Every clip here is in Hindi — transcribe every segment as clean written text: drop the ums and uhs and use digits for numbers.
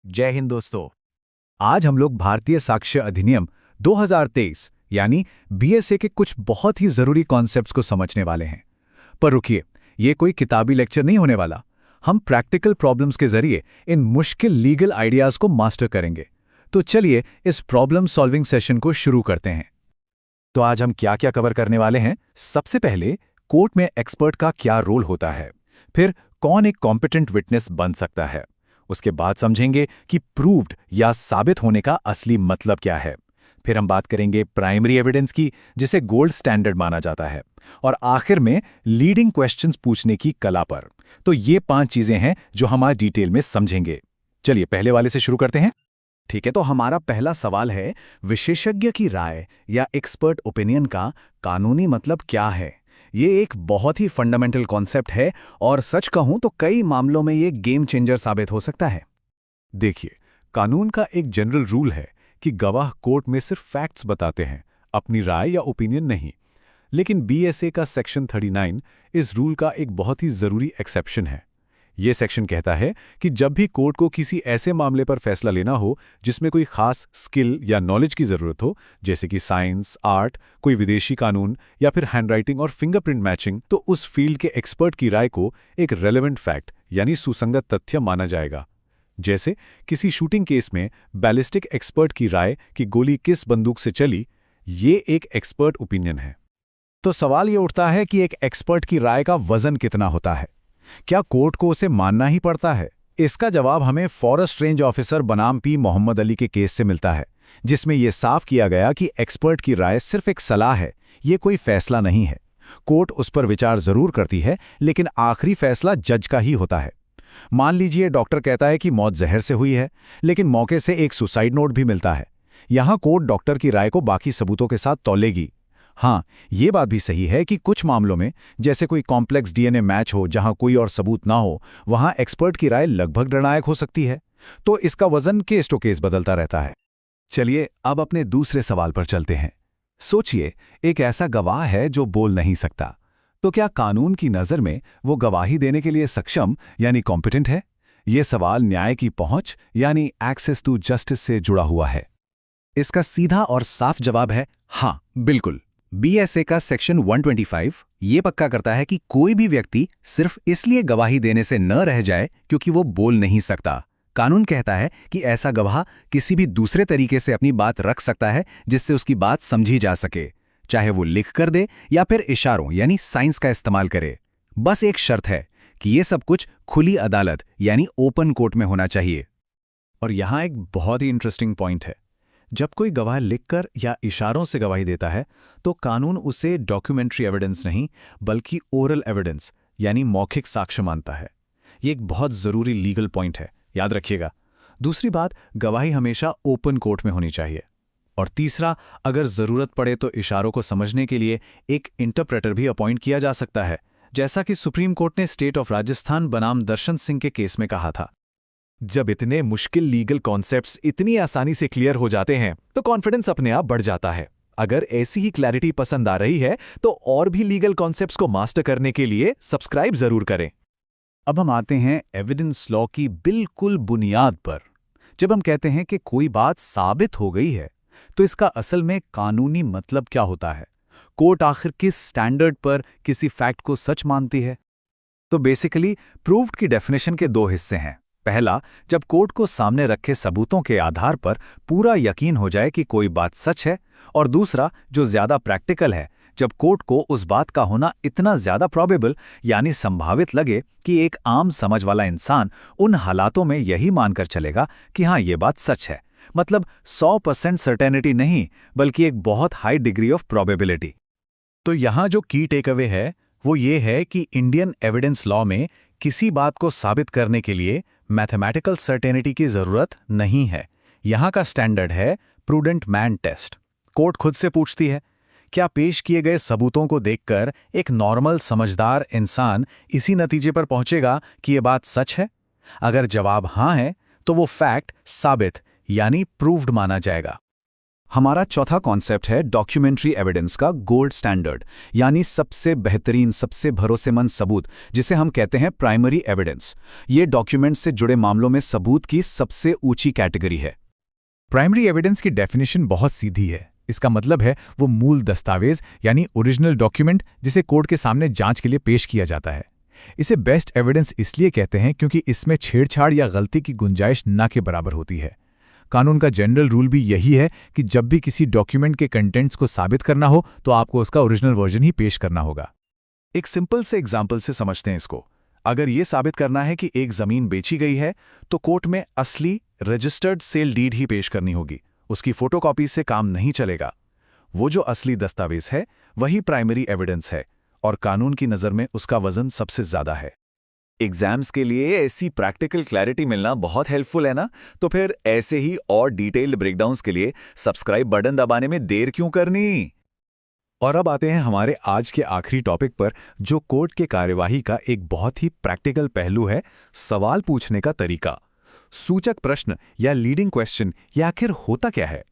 जय हिंद दोस्तों। आज हम लोग भारतीय साक्ष्य अधिनियम 2023 यानी बीएसए के कुछ बहुत ही जरूरी कॉन्सेप्ट्स को समझने वाले हैं। पर रुकिए, ये कोई किताबी लेक्चर नहीं होने वाला। हम प्रैक्टिकल प्रॉब्लम्स के जरिए इन मुश्किल लीगल आइडियाज को मास्टर करेंगे। तो चलिए इस प्रॉब्लम सॉल्विंग सेशन को शुरू करते हैं। तो आज हम क्या क्या कवर करने वाले हैं? सबसे पहले कोर्ट में एक्सपर्ट का क्या रोल होता है, फिर कौन एक कॉम्पिटेंट विटनेस बन सकता है, उसके बाद समझेंगे कि प्रूव्ड या साबित होने का असली मतलब क्या है, फिर हम बात करेंगे प्राइमरी एविडेंस की जिसे गोल्ड स्टैंडर्ड माना जाता है, और आखिर में लीडिंग क्वेश्चंस पूछने की कला पर। तो ये 5 चीजें हैं जो हम आज डिटेल में समझेंगे। चलिए पहले वाले से शुरू करते हैं। ठीक है, तो हमारा पहला सवाल है, विशेषज्ञ की राय या एक्सपर्ट ओपिनियन का कानूनी मतलब क्या है? ये एक बहुत ही फंडामेंटल कॉन्सेप्ट है और सच कहूं तो कई मामलों में ये गेम चेंजर साबित हो सकता है। देखिए, कानून का एक जनरल रूल है कि गवाह कोर्ट में सिर्फ फैक्ट्स बताते हैं, अपनी राय या ओपिनियन नहीं। लेकिन बीएसए का सेक्शन 39 इस रूल का एक बहुत ही जरूरी एक्सेप्शन है। ये सेक्शन कहता है कि जब भी कोर्ट को किसी ऐसे मामले पर फैसला लेना हो जिसमें कोई खास स्किल या नॉलेज की जरूरत हो, जैसे कि साइंस, आर्ट, कोई विदेशी कानून या फिर हैंडराइटिंग और फिंगरप्रिंट मैचिंग, तो उस फील्ड के एक्सपर्ट की राय को एक रेलेवेंट फैक्ट यानी सुसंगत तथ्य माना जाएगा। जैसे किसी शूटिंग केस में बैलिस्टिक एक्सपर्ट की राय कि गोली किस बंदूक से चली, ये एक एक्सपर्ट ओपिनियन है। तो सवाल ये उठता है कि एक एक्सपर्ट की राय का वजन कितना होता है? क्या कोर्ट को उसे मानना ही पड़ता है? इसका जवाब हमें फॉरेस्ट रेंज ऑफिसर बनाम पी मोहम्मद अली के केस से मिलता है, जिसमें यह साफ किया गया कि एक्सपर्ट की राय सिर्फ एक सलाह है, ये कोई फैसला नहीं है। कोर्ट उस पर विचार जरूर करती है, लेकिन आखिरी फैसला जज का ही होता है। मान लीजिए डॉक्टर कहता है कि मौत जहर से हुई है, लेकिन मौके से एक सुसाइड नोट भी मिलता है। यहां कोर्ट डॉक्टर की राय को बाकी सबूतों के साथ तौलेगी। हाँ, ये बात भी सही है कि कुछ मामलों में, जैसे कोई कॉम्प्लेक्स डीएनए मैच हो जहां कोई और सबूत ना हो, वहां एक्सपर्ट की राय लगभग निर्णायक हो सकती है। तो इसका वजन केस टू केस बदलता रहता है। चलिए अब अपने दूसरे सवाल पर चलते हैं। सोचिए, एक ऐसा गवाह है जो बोल नहीं सकता, तो क्या कानून की नज़र में वो गवाही देने के लिए सक्षम यानी कॉम्पिटेंट है? ये सवाल न्याय की पहुंच यानी एक्सेस टू जस्टिस से जुड़ा हुआ है। इसका सीधा और साफ जवाब है हाँ, बिल्कुल। बीएसए का सेक्शन 125 ये पक्का करता है कि कोई भी व्यक्ति सिर्फ इसलिए गवाही देने से न रह जाए क्योंकि वो बोल नहीं सकता। कानून कहता है कि ऐसा गवाह किसी भी दूसरे तरीके से अपनी बात रख सकता है जिससे उसकी बात समझी जा सके, चाहे वो लिख कर दे या फिर इशारों यानी साइंस का इस्तेमाल करे। बस एक शर्त है कि ये सब कुछ खुली अदालत यानी ओपन कोर्ट में होना चाहिए। और यहां एक बहुत ही इंटरेस्टिंग पॉइंट है। जब कोई गवाह लिखकर या इशारों से गवाही देता है तो कानून उसे डॉक्यूमेंट्री एविडेंस नहीं बल्कि ओरल एविडेंस यानी मौखिक साक्ष्य मानता है। ये एक बहुत ज़रूरी लीगल पॉइंट है, याद रखिएगा। दूसरी बात, गवाही हमेशा ओपन कोर्ट में होनी चाहिए। और तीसरा, अगर ज़रूरत पड़े तो इशारों को समझने के लिए एक इंटरप्रेटर भी अपॉइंट किया जा सकता है, जैसा कि सुप्रीम कोर्ट ने स्टेट ऑफ राजस्थान बनाम दर्शन सिंह के केस में कहा था। जब इतने मुश्किल लीगल कॉन्सेप्ट्स इतनी आसानी से क्लियर हो जाते हैं तो कॉन्फिडेंस अपने आप बढ़ जाता है। अगर ऐसी ही क्लैरिटी पसंद आ रही है तो और भी लीगल कॉन्सेप्ट्स को मास्टर करने के लिए सब्सक्राइब जरूर करें। अब हम आते हैं एविडेंस लॉ की बिल्कुल बुनियाद पर। जब हम कहते हैं कि कोई बात साबित हो गई है तो इसका असल में कानूनी मतलब क्या होता है? कोर्ट आखिर किस स्टैंडर्ड पर किसी फैक्ट को सच मानती है? तो बेसिकली प्रूव्ड की डेफिनेशन के 2 हिस्से हैं। पहला, जब कोर्ट को सामने रखे सबूतों के आधार पर पूरा यकीन हो जाए कि कोई बात सच है, और दूसरा, जो ज्यादा प्रैक्टिकल है, जब कोर्ट को उस बात का होना इतना ज्यादा प्रोबेबल यानी संभावित लगे कि एक आम समझ वाला इंसान उन हालातों में यही मानकर चलेगा कि हाँ, ये बात सच है। मतलब 100% सर्टेनिटी नहीं, बल्कि एक बहुत हाई डिग्री ऑफ प्रोबेबिलिटी। तो यहाँ जो की टेक अवे है वो ये है कि इंडियन एविडेंस लॉ में किसी बात को साबित करने के लिए मैथमेटिकल सर्टेनिटी की जरूरत नहीं है। यहां का स्टैंडर्ड है प्रूडेंट मैन टेस्ट। कोर्ट खुद से पूछती है, क्या पेश किए गए सबूतों को देखकर एक नॉर्मल समझदार इंसान इसी नतीजे पर पहुंचेगा कि यह बात सच है? अगर जवाब हां है तो वो फैक्ट साबित यानी प्रूव्ड माना जाएगा। हमारा चौथा कॉन्सेप्ट है डॉक्यूमेंट्री एविडेंस का गोल्ड स्टैंडर्ड, यानी सबसे बेहतरीन, सबसे भरोसेमंद सबूत, जिसे हम कहते हैं प्राइमरी एविडेंस। ये डॉक्यूमेंट से जुड़े मामलों में सबूत की सबसे ऊंची कैटेगरी है। प्राइमरी एविडेंस की डेफिनेशन बहुत सीधी है। इसका मतलब है वो मूल दस्तावेज यानी ओरिजिनल डॉक्यूमेंट जिसे कोर्ट के सामने जांच के लिए पेश किया जाता है। इसे बेस्ट एविडेंस इसलिए कहते हैं क्योंकि इसमें छेड़छाड़ या गलती की गुंजाइश न के बराबर होती है। कानून का जनरल रूल भी यही है कि जब भी किसी डॉक्यूमेंट के कंटेंट्स को साबित करना हो तो आपको उसका ओरिजिनल वर्जन ही पेश करना होगा। एक सिंपल से एग्जाम्पल से समझते हैं इसको। अगर ये साबित करना है कि एक जमीन बेची गई है तो कोर्ट में असली रजिस्टर्ड सेल डीड ही पेश करनी होगी। उसकी फोटोकॉपी से काम नहीं चलेगा। वो जो असली दस्तावेज है वही प्राइमरी एविडेंस है और कानून की नज़र में उसका वजन सबसे ज्यादा है। एग्जाम्स के लिए ऐसी प्रैक्टिकल क्लैरिटी मिलना बहुत हेल्पफुल है ना? तो फिर ऐसे ही और डिटेल्ड ब्रेकडाउन्स के लिए सब्सक्राइब बटन दबाने में देर क्यों करनी? और अब आते हैं हमारे आज के आखिरी टॉपिक पर, जो कोर्ट के कार्यवाही का एक बहुत ही प्रैक्टिकल पहलू है, सवाल पूछने का तरीका। सूचक प्रश्न या लीडिंग क्वेश्चन ये आखिर होता क्या है?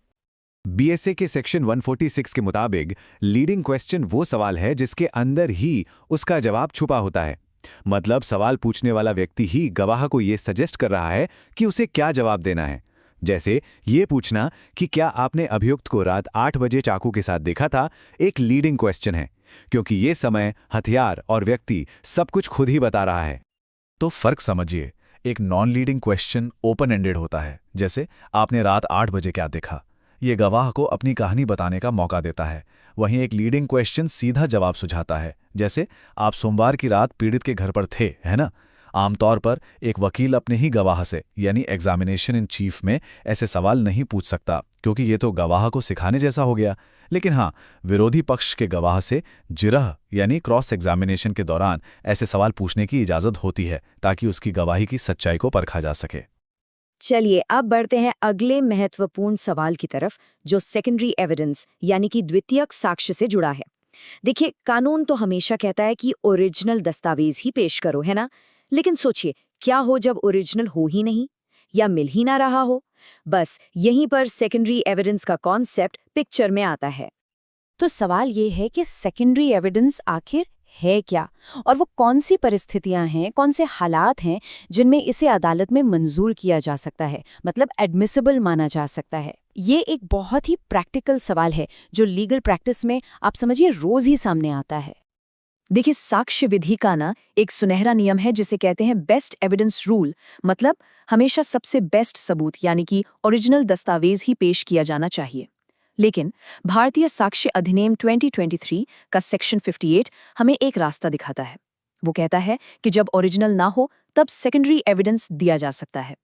बीएसए के सेक्शन 146 के मुताबिक लीडिंग क्वेश्चन वो सवाल है जिसके अंदर ही उसका जवाब छुपा होता है। मतलब सवाल पूछने वाला व्यक्ति ही गवाह को ये सजेस्ट कर रहा है कि उसे क्या जवाब देना है। जैसे ये पूछना कि क्या आपने अभियुक्त को रात 8 बजे चाकू के साथ देखा था, एक लीडिंग क्वेश्चन है, क्योंकि ये समय, हथियार और व्यक्ति सब कुछ खुद ही बता रहा है। तो फर्क समझिए, एक non leading question open ended होता है, जैसे आपने रात 8 बजे क्या देखा, ये गवाह को अपनी कहानी बताने का मौका देता है। वहीं एक लीडिंग क्वेश्चन सीधा जवाब सुझाता है, जैसे आप सोमवार की रात पीड़ित के घर पर थे, है ना? आमतौर पर एक वकील अपने ही गवाह से यानी एग्जामिनेशन इन चीफ में ऐसे सवाल नहीं पूछ सकता, क्योंकि ये तो गवाह को सिखाने जैसा हो गया। लेकिन हाँ, विरोधी पक्ष के गवाह से जिरह यानी क्रॉस एग्जामिनेशन के दौरान ऐसे सवाल पूछने की इजाज़त होती है, ताकि उसकी गवाही की सच्चाई को परखा जा सके। चलिए अब बढ़ते हैं अगले महत्वपूर्ण सवाल की तरफ, जो सेकेंडरी एविडेंस यानी कि द्वितीयक साक्ष्य से जुड़ा है। देखिए, कानून तो हमेशा कहता है कि ओरिजिनल दस्तावेज ही पेश करो, है ना? लेकिन सोचिए, क्या हो जब ओरिजिनल हो ही नहीं या मिल ही ना रहा हो? बस यहीं पर सेकेंडरी एविडेंस का कॉन्सेप्ट पिक्चर में आता है। तो सवाल ये है कि सेकेंडरी एविडेंस आखिर है क्या, और वो कौन सी परिस्थितियां हैं, कौन से हालात हैं जिनमें इसे अदालत में मंजूर किया जा सकता है, मतलब एडमिसिबल माना जा सकता है। ये एक बहुत ही प्रैक्टिकल सवाल है जो लीगल प्रैक्टिस में आप समझिए रोज ही सामने आता है। देखिए, साक्ष्य विधि का ना एक सुनहरा नियम है जिसे कहते हैं बेस्ट एविडेंस रूल। मतलब हमेशा सबसे बेस्ट सबूत यानी कि ओरिजिनल दस्तावेज ही पेश किया जाना चाहिए। लेकिन भारतीय साक्ष्य अधिनियम 2023 का सेक्शन 58 हमें एक रास्ता दिखाता है। वो कहता है कि जब ओरिजिनल ना हो तब सेकेंडरी एविडेंस दिया जा सकता है।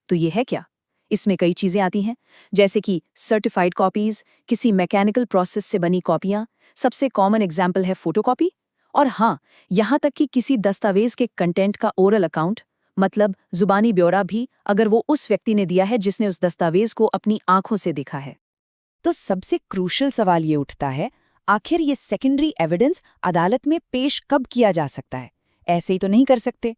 तो ये है क्या? इसमें कई चीजें आती हैं, जैसे कि सर्टिफाइड कॉपीज, किसी मैकेनिकल प्रोसेस से बनी कॉपियां, सबसे कॉमन एग्जाम्पल है फोटोकॉपी, और हाँ, यहाँ तक कि किसी दस्तावेज के कंटेंट का ओरल अकाउंट, मतलब जुबानी ब्यौरा भी, अगर वो उस व्यक्ति ने दिया है जिसने उस दस्तावेज को अपनी आंखों से देखा है। तो सबसे क्रूशल सवाल ये उठता है, आखिर ये सेकेंडरी एविडेंस अदालत में पेश कब किया जा सकता है? ऐसे ही तो नहीं कर सकते।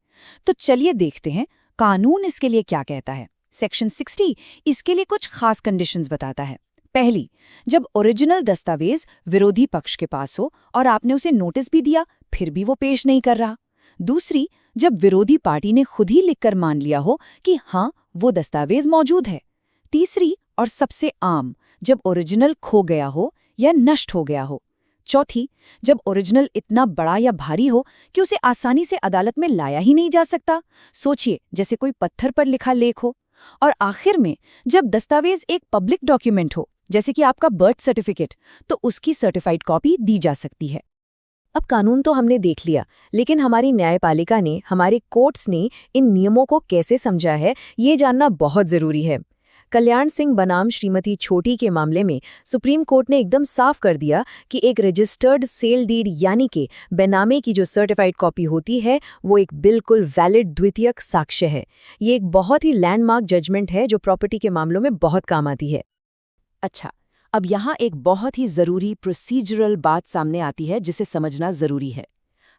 तो चलिए देखते हैं कानून इसके लिए क्या कहता है। सेक्शन 60 इसके लिए कुछ खास कंडीशंस बताता है। पहली, जब ओरिजिनल दस्तावेज विरोधी पक्ष के पास हो और आपने उसे नोटिस भी दिया फिर भी वो पेश नहीं कर रहा। दूसरी, जब विरोधी पार्टी ने खुद ही लिखकर मान लिया हो कि हाँ, वो दस्तावेज मौजूद है। तीसरी और सबसे आम, जब ओरिजिनल खो गया हो या नष्ट हो गया हो। चौथी, जब ओरिजिनल इतना बड़ा या भारी हो कि उसे आसानी से अदालत में लाया ही नहीं जा सकता। सोचिए, जैसे कोई पत्थर पर लिखा लेख हो। और आखिर में, जब दस्तावेज एक पब्लिक डॉक्यूमेंट हो, जैसे कि आपका बर्थ सर्टिफिकेट, तो उसकी सर्टिफाइड कॉपी दी जा सकती है। अब कानून तो हमने देख लिया, लेकिन हमारी न्यायपालिका ने, हमारे कोर्ट्स ने इन नियमों को कैसे समझा है, ये जानना बहुत जरूरी है। कल्याण सिंह बनाम श्रीमती छोटी के मामले में सुप्रीम कोर्ट ने एकदम साफ कर दिया कि एक रजिस्टर्ड सेल डीड यानी कि बेनामे की जो सर्टिफाइड कॉपी होती है वो एक बिल्कुल वैलिड द्वितीयक साक्ष्य है। ये एक बहुत ही लैंडमार्क जजमेंट है जो प्रॉपर्टी के मामलों में बहुत काम आती है। अच्छा, अब यहाँ एक बहुत ही ज़रूरी प्रोसीजरल बात सामने आती है जिसे समझना ज़रूरी है।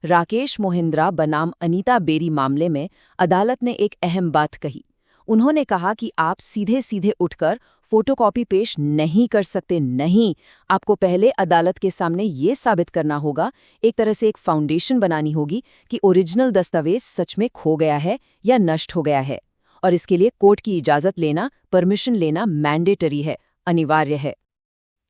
राकेश मोहिंद्रा बनाम अनीता बेरी मामले में अदालत ने एक अहम बात कही। उन्होंने कहा कि आप सीधे सीधे उठकर फोटोकॉपी पेश नहीं कर सकते। नहीं, आपको पहले अदालत के सामने ये साबित करना होगा, एक तरह से एक फाउंडेशन बनानी होगी कि ओरिजिनल दस्तावेज सच में खो गया है या नष्ट हो गया है। और इसके लिए कोर्ट की इजाज़त लेना, परमिशन लेना मैंडेटरी है, अनिवार्य है।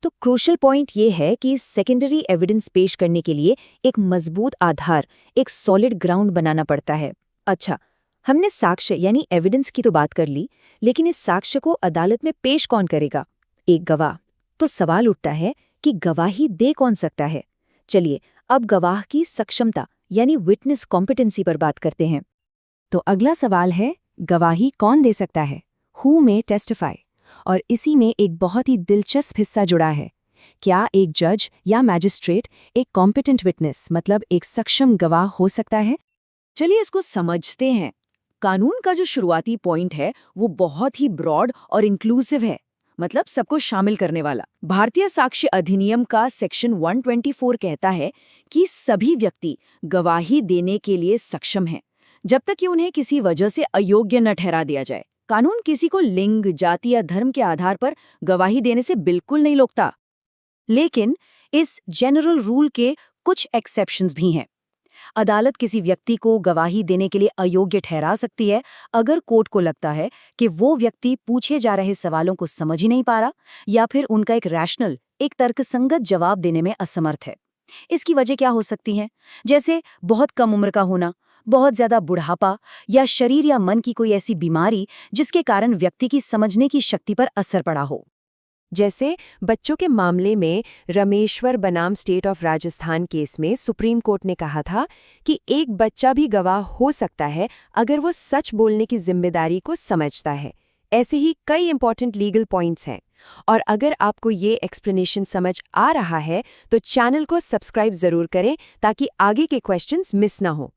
तो क्रूशल पॉइंट ये है कि सेकेंडरी एविडेंस पेश करने के लिए एक मजबूत आधार, एक सॉलिड ग्राउंड बनाना पड़ता है। अच्छा, हमने साक्ष्य यानी एविडेंस की तो बात कर ली, लेकिन इस साक्ष्य को अदालत में पेश कौन करेगा? एक गवाह। तो सवाल उठता है कि गवाही दे कौन सकता है? चलिए अब गवाह की सक्षमता यानी विटनेस कॉम्पिटेंसी पर बात करते हैं। तो अगला सवाल है, गवाही कौन दे सकता है? Who may testify? और इसी में एक बहुत ही दिलचस्प हिस्सा जुड़ा है। क्या एक जज या मैजिस्ट्रेट एक कॉम्पिटेंट विटनेस मतलब एक सक्षम गवाह हो सकता है? चलिए इसको समझते हैं। कानून का जो शुरुआती पॉइंट है वो बहुत ही ब्रॉड और इंक्लूसिव है, मतलब सबको शामिल करने वाला। भारतीय साक्ष्य अधिनियम का सेक्शन 124 कहता है कि सभी व्यक्ति गवाही देने के लिए सक्षम हैं, जब तक कि उन्हें किसी वजह से अयोग्य न ठहरा दिया जाए। कानून किसी को लिंग, जाति या धर्म के आधार पर गवाही देने से बिल्कुल नहीं रोकता। लेकिन इस जनरल रूल के कुछ एक्सेप्शंस भी हैं। अदालत किसी व्यक्ति को गवाही देने के लिए अयोग्य ठहरा सकती है अगर कोर्ट को लगता है कि वो व्यक्ति पूछे जा रहे सवालों को समझ ही नहीं पा रहा या फिर उनका एक रैशनल, एक तर्कसंगत जवाब देने में असमर्थ है। इसकी वजह क्या हो सकती है? जैसे बहुत कम उम्र का होना, बहुत ज्यादा बुढ़ापा या शरीर या मन की कोई ऐसी बीमारी जिसके कारण व्यक्ति की समझने की शक्ति पर असर पड़ा हो। जैसे बच्चों के मामले में रमेश्वर बनाम स्टेट ऑफ राजस्थान केस में सुप्रीम कोर्ट ने कहा था कि एक बच्चा भी गवाह हो सकता है अगर वो सच बोलने की जिम्मेदारी को समझता है। ऐसे ही कई इंपॉर्टेंट लीगल पॉइंट्स हैं। और अगर आपको ये एक्सप्लेनेशन समझ आ रहा है तो चैनल को सब्सक्राइब जरूर करें ताकि आगे के क्वेश्चंस मिस ना हो।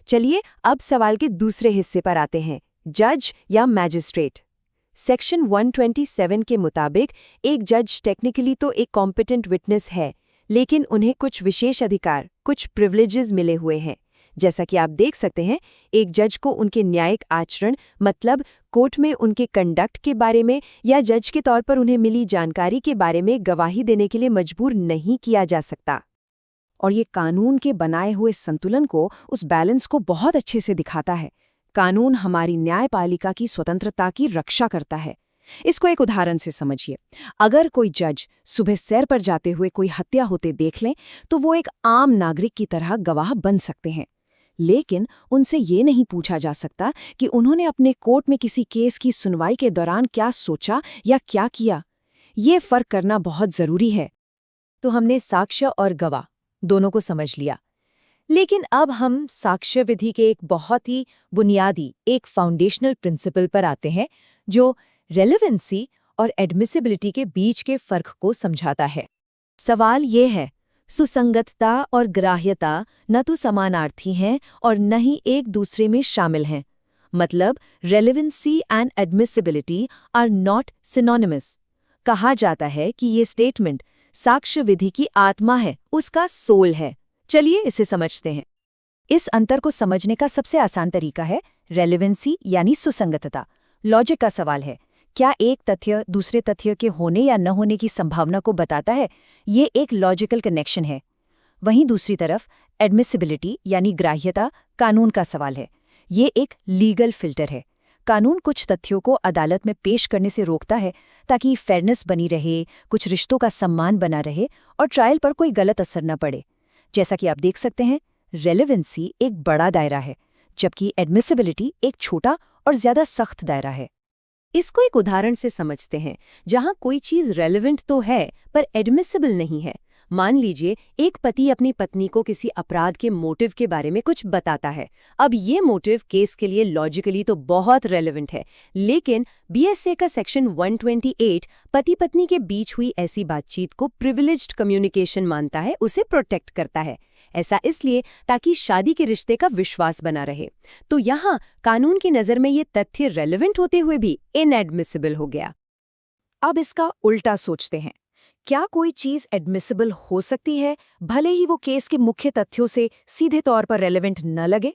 चलिए अब सवाल के दूसरे हिस्से पर आते हैं, जज या मैजिस्ट्रेट। सेक्शन 127 के मुताबिक एक जज टेक्निकली तो एक कॉम्पिटेंट विटनेस है, लेकिन उन्हें कुछ विशेष अधिकार, कुछ प्रिविलेजेस मिले हुए हैं। जैसा कि आप देख सकते हैं, एक जज को उनके न्यायिक आचरण मतलब कोर्ट में उनके कंडक्ट के बारे में या जज के तौर पर उन्हें मिली जानकारी के बारे में गवाही देने के लिए मजबूर नहीं किया जा सकता। और ये कानून के बनाए हुए संतुलन को, उस बैलेंस को बहुत अच्छे से दिखाता है। कानून हमारी न्यायपालिका की स्वतंत्रता की रक्षा करता है। इसको एक उदाहरण से समझिए। अगर कोई जज सुबह सैर पर जाते हुए कोई हत्या होते देख लें तो वो एक आम नागरिक की तरह गवाह बन सकते हैं, लेकिन उनसे ये नहीं पूछा जा सकता कि उन्होंने अपने कोर्ट में किसी केस की सुनवाई के दौरान क्या सोचा या क्या किया। ये फर्क करना बहुत जरूरी है। तो हमने साक्ष्य और गवाह दोनों को समझ लिया, लेकिन अब हम साक्ष्य विधि के एक बहुत ही बुनियादी, एक फाउंडेशनल प्रिंसिपल पर आते हैं जो रेलेवेंसी और एडमिसिबिलिटी के बीच के फर्क को समझाता है। सवाल ये है, सुसंगतता और ग्राह्यता न तो समानार्थी हैं और न ही एक दूसरे में शामिल हैं। मतलब relevancy and admissibility are not synonymous. कहा जाता है कि ये स्टेटमेंट साक्ष्य विधि की आत्मा है, उसका सोल है। चलिए इसे समझते हैं। इस अंतर को समझने का सबसे आसान तरीका है रेलेवेंसी यानी सुसंगतता। लॉजिक का सवाल है, क्या एक तथ्य दूसरे तथ्य के होने या न होने की संभावना को बताता है? ये एक लॉजिकल कनेक्शन है। वहीं दूसरी तरफ एडमिसिबिलिटी यानी ग्राह्यता कानून का सवाल है। ये एक लीगल फिल्टर है। कानून कुछ तथ्यों को अदालत में पेश करने से रोकता है ताकि फेयरनेस बनी रहे, कुछ रिश्तों का सम्मान बना रहे और ट्रायल पर कोई गलत असर न पड़े। जैसा कि आप देख सकते हैं, रेलेवेंसी एक बड़ा दायरा है, जबकि एडमिसिबिलिटी एक छोटा और ज्यादा सख्त दायरा है। इसको एक उदाहरण से समझते हैं, जहां कोई चीज रेलेवेंट तो है पर एडमिसिबल नहीं है। मान लीजिए एक पति अपनी पत्नी को किसी अपराध के मोटिव के बारे में कुछ बताता है। अब ये मोटिव केस के लिए लॉजिकली तो बहुत रेलेवेंट है, लेकिन बीएसए का सेक्शन 128 पति पत्नी के बीच हुई ऐसी बातचीत को प्रिविलेज्ड कम्युनिकेशन मानता है, उसे प्रोटेक्ट करता है। ऐसा इसलिए ताकि शादी के रिश्ते का विश्वास बना रहे। तो यहाँ कानून की नज़र में ये तथ्य रेलेवेंट होते हुए भी इनएडमिसिबल हो गया। अब इसका उल्टा सोचते हैं, क्या कोई चीज एडमिसिबल हो सकती है भले ही वो केस के मुख्य तथ्यों से सीधे तौर पर रेलेवेंट न लगे?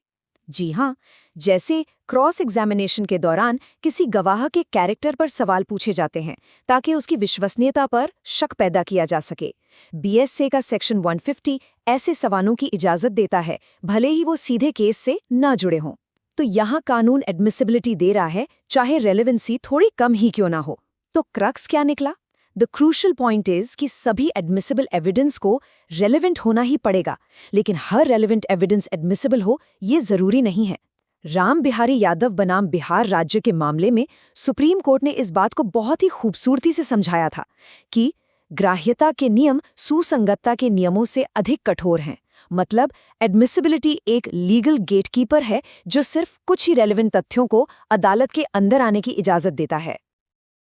जी हाँ, जैसे क्रॉस एग्जामिनेशन के दौरान किसी गवाह के कैरेक्टर पर सवाल पूछे जाते हैं ताकि उसकी विश्वसनीयता पर शक पैदा किया जा सके। बीएसए का सेक्शन 150 ऐसे सवालों की इजाजत देता है, भले ही वो सीधे केस से न जुड़े हों। तो यहाँ कानून एडमिसिबिलिटी दे रहा है, चाहे रेलेवेंसी थोड़ी कम ही क्यों ना हो। तो क्रक्स क्या निकला? द क्रूशल पॉइंट इज कि सभी एडमिसिबल एविडेंस को रेलेवेंट होना ही पड़ेगा, लेकिन हर रेलेवेंट एविडेंस एडमिसिबल हो ये जरूरी नहीं है। राम बिहारी यादव बनाम बिहार राज्य के मामले में सुप्रीम कोर्ट ने इस बात को बहुत ही खूबसूरती से समझाया था कि ग्राह्यता के नियम सुसंगतता के नियमों से अधिक कठोर हैं। मतलब एडमिसिबिलिटी एक लीगल गेटकीपर है जो सिर्फ कुछ ही रेलेवेंट तथ्यों को अदालत के अंदर आने की इजाजत देता है।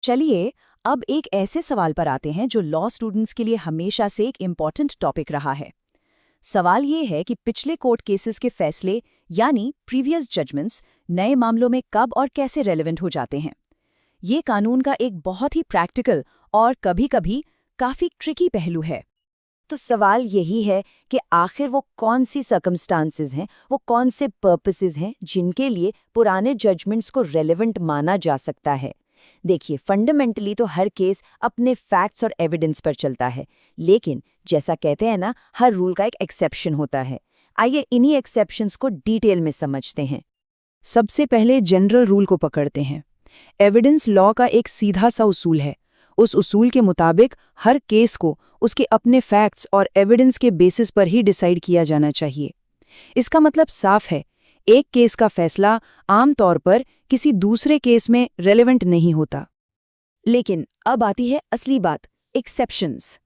चलिए अब एक ऐसे सवाल पर आते हैं जो लॉ स्टूडेंट्स के लिए हमेशा से एक इम्पॉर्टेंट टॉपिक रहा है। सवाल ये है कि पिछले कोर्ट केसेस के फैसले यानी प्रीवियस जजमेंट्स नए मामलों में कब और कैसे रेलेवेंट हो जाते हैं। ये कानून का एक बहुत ही प्रैक्टिकल और कभी-कभी काफी ट्रिकी पहलू है। तो सवाल यही है कि आखिर वो कौन सी सर्कमस्टांसेस हैं, वो कौन से पर्पसेस हैं जिनके लिए पुराने जजमेंट्स को रेलेवेंट माना जा सकता है। देखिए, फंडामेंटली तो हर केस अपने फैक्ट्स और एविडेंस पर चलता है, लेकिन जैसा कहते हैं ना, हर रूल का एक एक्सेप्शन होता है। आइए इन्हीं एक्सेप्शंस को डिटेल में समझते हैं। सबसे पहले जनरल रूल को पकड़ते हैं। एविडेंस लॉ का एक सीधा सा उसूल है। उस उसूल के मुताबिक हर केस को उसके अपने फैक्ट्स और एविडेंस के बेसिस पर ही डिसाइड किया जाना चाहिए। इसका मतलब साफ है, एक केस का फैसला आमतौर पर किसी दूसरे केस में रेलेवेंट नहीं होता। लेकिन अब आती है असली बात, एक्सेप्शंस।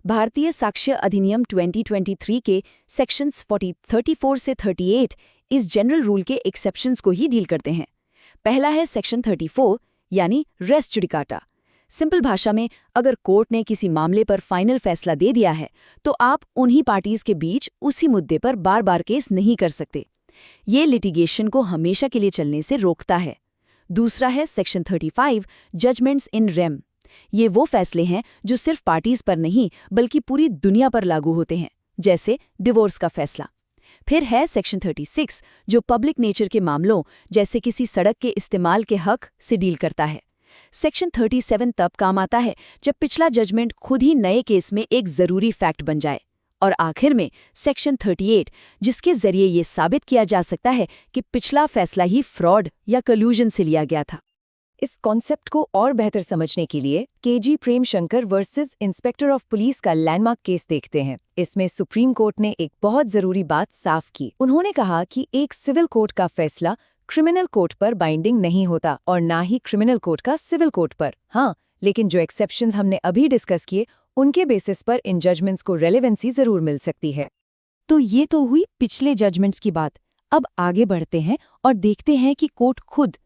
भारतीय साक्ष्य अधिनियम 2023 के सेक्शंस 34 से 38 इस जनरल रूल के एक्सेप्शंस को ही डील करते हैं। पहला है सेक्शन 34 यानी रेस जुडिकाटा। सिंपल भाषा में, अगर कोर्ट ने किसी मामले पर फाइनल फैसला दे दिया है तो आप उन्हीं पार्टीज के बीच उसी मुद्दे पर बार बार केस नहीं कर सकते। ये लिटिगेशन को हमेशा के लिए चलने से रोकता है। दूसरा है सेक्शन 35 जजमेंट्स इन रेम। ये वो फैसले हैं जो सिर्फ पार्टीज पर नहीं बल्कि पूरी दुनिया पर लागू होते हैं, जैसे डिवोर्स का फैसला। फिर है सेक्शन 36 जो पब्लिक नेचर के मामलों जैसे किसी सड़क के इस्तेमाल के हक से डील करता है। सेक्शन 37 तब काम आता है जब पिछला जजमेंट खुद ही नए केस में एक जरूरी फैक्ट बन जाए। और आखिर में सेक्शन 38 जिसके जरिए ये साबित किया जा सकता है कि पिछला फैसला ही फ्रॉड या कल्यूजन से लिया गया था। इस कॉन्सेप्ट को और बेहतर समझने के लिए KG Premshankar versus inspector of police का लैंडमार्क केस देखते हैं। इसमें सुप्रीम कोर्ट ने एक बहुत जरूरी बात साफ की। उन्होंने कहा कि एक सिविल कोर्ट का फैसला क्रिमिनल कोर्ट पर बाइंडिंग नहीं होता और ना ही क्रिमिनल कोर्ट का सिविल कोर्ट पर। हाँ, लेकिन जो एक्सेप्शंस हमने अभी डिस्कस किए उनके बेसिस पर इन जजमेंट्स को रेलेवेंसी जरूर मिल सकती है। तो ये तो हुई पिछले जजमेंट्स की बात। अब आगे बढ़ते हैं और देखते हैं कि कोर्ट खुद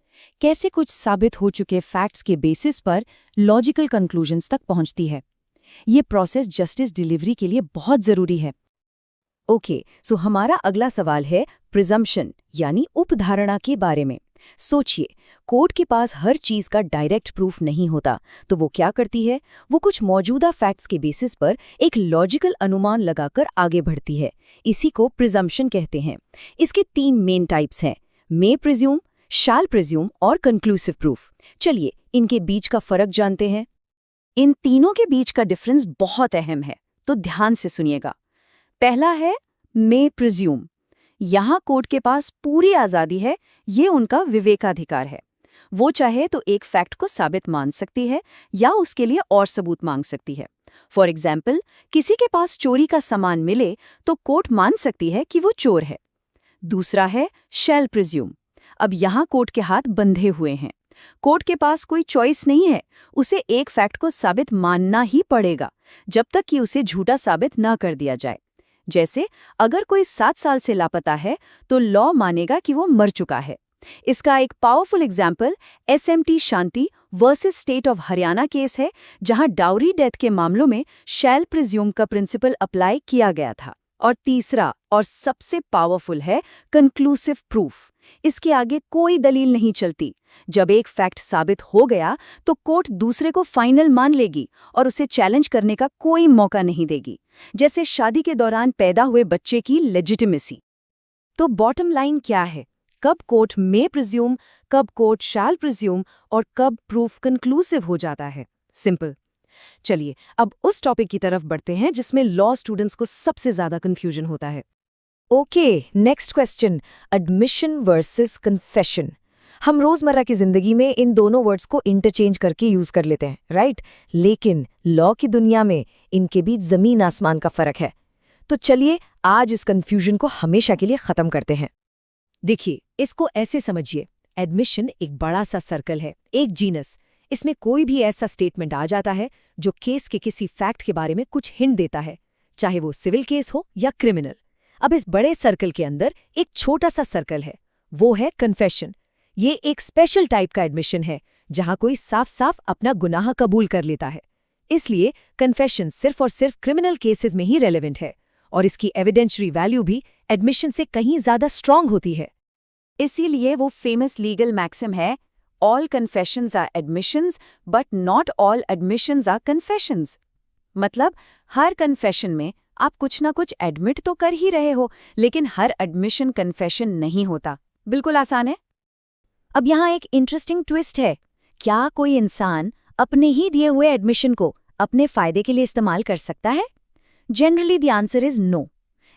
कैसे कुछ साबित हो चुके फैक्ट्स के बेसिस पर लॉजिकल कंक्लूजन्स तक पहुंचती है। ये प्रोसेस जस्टिस डिलीवरी के लिए बहुत जरूरी है। ओके, सो हमारा अगला सवाल है प्रिजम्पशन यानी उपधारणा के बारे में। सोचिए, कोर्ट के पास हर चीज का डायरेक्ट प्रूफ नहीं होता, तो वो क्या करती है? वो कुछ मौजूदा फैक्ट्स के बेसिस पर एक लॉजिकल अनुमान लगाकर आगे बढ़ती है। इसी को प्रिजम्पशन कहते हैं। इसके 3 मेन टाइप्स हैं, मे प्रिज्यूम, शैल प्रिज्यूम और कंक्लूसिव प्रूफ। चलिए इनके बीच का फर्क जानते हैं। इन तीनों के बीच का डिफरेंस बहुत अहम है, तो ध्यान से सुनिएगा। पहला है मे प्रिज्यूम। यहाँ कोर्ट के पास पूरी आज़ादी है, ये उनका विवेकाधिकार है। वो चाहे तो एक फैक्ट को साबित मान सकती है या उसके लिए और सबूत मांग सकती है। फॉर एग्जाम्पल, किसी के पास चोरी का सामान मिले तो कोर्ट मान सकती है कि वो चोर है। दूसरा है शैल प्रिज्यूम। अब यहाँ कोर्ट के हाथ बंधे हुए हैं। कोर्ट के पास कोई चॉइस नहीं है, उसे एक फैक्ट को साबित मानना ही पड़ेगा जब तक कि उसे झूठा साबित न कर दिया जाए। जैसे अगर कोई 7 साल से लापता है तो लॉ मानेगा कि वो मर चुका है। इसका एक powerful example SMT Shanti versus state of Haryana case है, जहां डाउरी डेथ के मामलों में शैल प्रिज्यूम का प्रिंसिपल अप्लाई किया गया था। और तीसरा और सबसे पावरफुल है कंक्लूसिव प्रूफ। इसके आगे कोई दलील नहीं चलती। जब एक फैक्ट साबित हो गया तो कोर्ट दूसरे को फाइनल मान लेगी और उसे चैलेंज करने का कोई मौका नहीं देगी, जैसे शादी के दौरान पैदा हुए बच्चे की लेजिटिमेसी। तो बॉटम लाइन क्या है? कब कोर्ट मे प्रिज्यूम, कब कोर्ट शैल प्रिज्यूम और कब प्रूफ कंक्लूसिव हो जाता है। सिंपल। चलिए अब उस टॉपिक की तरफ बढ़ते हैं जिसमें लॉ स्टूडेंट्स को सबसे ज्यादा कंफ्यूजन होता है। Okay, next question, admission versus confession. हम रोजमर्रा की जिंदगी में इन दोनों वर्ड्स को इंटरचेंज करके यूज कर लेते हैं, राइट? लेकिन लॉ की दुनिया में इनके बीच जमीन आसमान का फर्क है। तो चलिए आज इस कंफ्यूजन को हमेशा के लिए खत्म करते हैं। देखिए, इसको ऐसे समझिए, एडमिशन एक बड़ा सा सर्कल है, एक जीनस। इसमें कोई भी ऐसा स्टेटमेंट आ जाता है जो केस के किसी फैक्ट के बारे में कुछ हिंट देता है, चाहे वो सिविल केस हो या क्रिमिनल। अब इस बड़े सर्कल के अंदर एक छोटा सा सर्कल है, वो है कन्फेशन। ये एक स्पेशल टाइप का एडमिशन है जहां कोई साफ साफ अपना गुनाह कबूल कर लेता है। इसलिए कन्फेशन सिर्फ और सिर्फ क्रिमिनल केसेस में ही रेलेवेंट है और इसकी एविडेंशियरी वैल्यू भी एडमिशन से कहीं ज्यादा स्ट्रांग होती है। इसीलिए वो फेमस लीगल मैक्सिम है, all confessions are admissions but not all admissions are confessions. मतलब हर कन्फेशन में आप कुछ ना कुछ एडमिट तो कर ही रहे हो, लेकिन हर एडमिशन कन्फेशन नहीं होता। बिल्कुल आसान है। अब यहाँ एक इंटरेस्टिंग ट्विस्ट है, क्या कोई इंसान अपने ही दिए हुए एडमिशन को अपने फायदे के लिए इस्तेमाल कर सकता है? Generally the answer is no.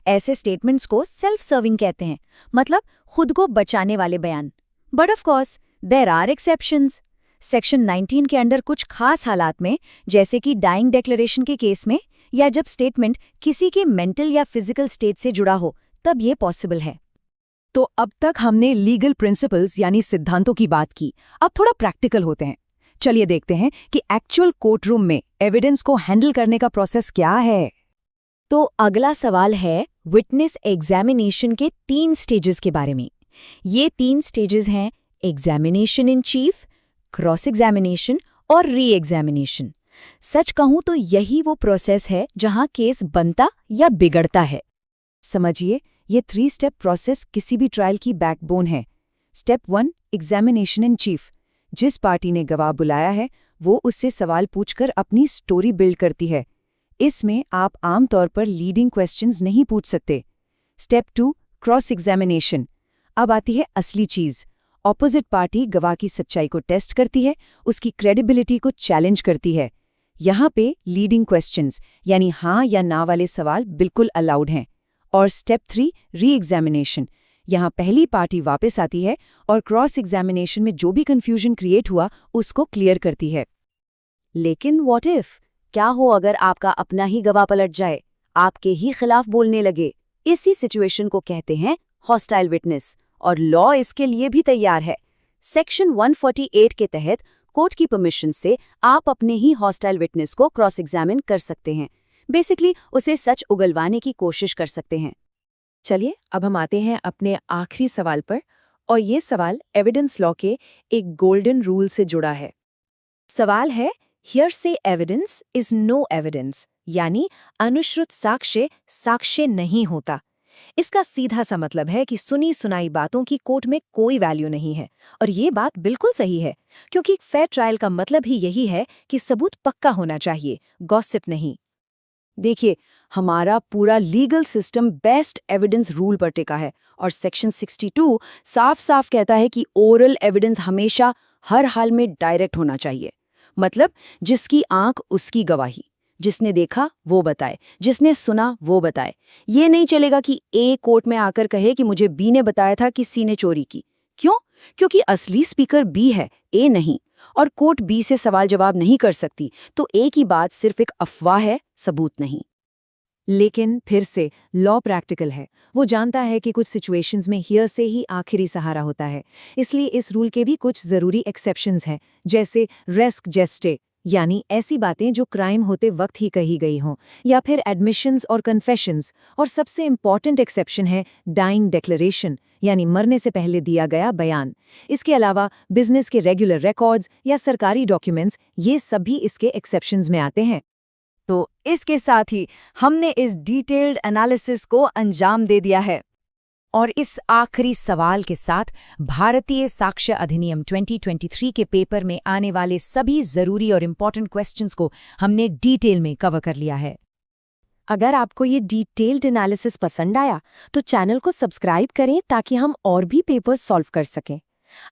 ऐसे स्टेटमेंट्स को सेल्फ सर्विंग कहते हैं, मतलब खुद को बचाने वाले बयान। But of course there are exceptions. Section 19 के अंडर कुछ खास हालात में, जैसे कि डाइंग डिक्लेरेशन के केस में, या जब स्टेटमेंट किसी के मेंटल या फिजिकल स्टेट से जुड़ा हो, तब ये पॉसिबल है। तो अब तक हमने लीगल प्रिंसिपल्स यानी सिद्धांतों की बात की, अब थोड़ा प्रैक्टिकल होते हैं। चलिए देखते हैं कि एक्चुअल कोर्टरूम में एविडेंस को हैंडल करने का प्रोसेस क्या है। तो अगला सवाल है विटनेस एग्जामिनेशन के 3 स्टेजेस के बारे में। ये 3 स्टेजेस हैं examination in chief, cross examination और री एग्जामिनेशन। सच कहूं तो यही वो प्रोसेस है जहां केस बनता या बिगड़ता है। समझिए, ये 3 स्टेप प्रोसेस किसी भी ट्रायल की बैकबोन है। Step 1, examination in chief. जिस पार्टी ने गवाह बुलाया है वो उससे सवाल पूछकर अपनी स्टोरी बिल्ड करती है। इसमें आप आमतौर पर लीडिंग क्वेश्चंस नहीं पूछ सकते। Step 2, cross examination. अब आती है असली चीज। ऑपोजिट पार्टी गवाह की सच्चाई को टेस्ट करती है, उसकी क्रेडिबिलिटी को चैलेंज करती है। यहाँ पे लीडिंग क्वेश्चंस यानी हाँ या ना वाले सवाल बिल्कुल अलाउड हैं। और स्टेप 3, री एग्जामिनेशन। यहाँ पहली पार्टी वापस आती है और क्रॉस एग्जामिनेशन में जो भी कंफ्यूजन क्रिएट हुआ उसको क्लियर करती है। लेकिन व्हाट इफ, क्या हो अगर आपका अपना ही गवाह पलट जाए, आपके ही खिलाफ बोलने लगे? इसी सिचुएशन को कहते हैं हॉस्टाइल विटनेस, और लॉ इसके लिए भी तैयार है। सेक्शन 148 के तहत कोर्ट की परमिशन से आप अपने ही हॉस्टाइल विटनेस को क्रॉस एग्जामिन कर सकते हैं। बेसिकली उसे सच उगलवाने की कोशिश कर सकते हैं। चलिए अब हम आते हैं अपने आखिरी सवाल पर, और ये सवाल एविडेंस लॉ के एक गोल्डन रूल से जुड़ा है। सवाल है, hearsay evidence is no evidence, यानी अनुश्रुत साक्ष्य साक्ष्य नहीं होता। इसका सीधा सा मतलब है कि सुनी सुनाई बातों की कोर्ट में कोई वैल्यू नहीं है। और ये बात बिल्कुल सही है, क्योंकि फेयर ट्रायल का मतलब ही यही है कि सबूत पक्का होना चाहिए, गॉसिप नहीं। देखिए, हमारा पूरा legal system best evidence rule पर टिका है, और सेक्शन 62 साफ साफ कहता है कि ओरल एविडेंस हमेशा हर हाल में डायरेक्ट होना चाहिए। मतलब जिसकी आंख उसकी गवाही, जिसने देखा वो बताए, जिसने सुना वो बताए। ये नहीं चलेगा कि ए कोर्ट में आकर कहे कि मुझे बी ने बताया था कि सी ने चोरी की। क्यों? क्योंकि असली स्पीकर बी है, ए नहीं, और कोर्ट बी से सवाल जवाब नहीं कर सकती, तो ए की बात सिर्फ एक अफवाह है, सबूत नहीं। लेकिन फिर से लॉ प्रैक्टिकल है, वो जानता है कि कुछ सिचुएशंस में हियर से ही आखिरी सहारा होता है। इसलिए इस रूल के भी कुछ जरूरी एक्सेप्शंस हैं, जैसे रेस्क जेस्टे, यानी ऐसी बातें जो क्राइम होते वक्त ही कही गई हों, या फिर एडमिशंस और कन्फेशंस। और सबसे इम्पॉर्टेंट एक्सेप्शन है डाइंग डिक्लेरेशन, यानी मरने से पहले दिया गया बयान। इसके अलावा बिजनेस के रेगुलर रिकॉर्ड्स या सरकारी डॉक्यूमेंट्स, ये सभी इसके एक्सेप्शंस में आते हैं। तो इसके साथ ही हमने इस डिटेल्ड एनालिसिस को अंजाम दे दिया है। और इस आखिरी सवाल के साथ भारतीय साक्ष्य अधिनियम 2023 के पेपर में आने वाले सभी जरूरी और इम्पॉर्टेंट क्वेश्चंस को हमने डिटेल में कवर कर लिया है। अगर आपको ये डिटेल्ड एनालिसिस पसंद आया तो चैनल को सब्सक्राइब करें ताकि हम और भी पेपर्स सॉल्व कर सकें।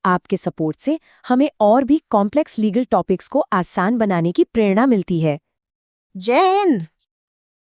आपके सपोर्ट से हमें और भी कॉम्प्लेक्स लीगल टॉपिक्स को आसान बनाने की प्रेरणा मिलती है। जय हिंद।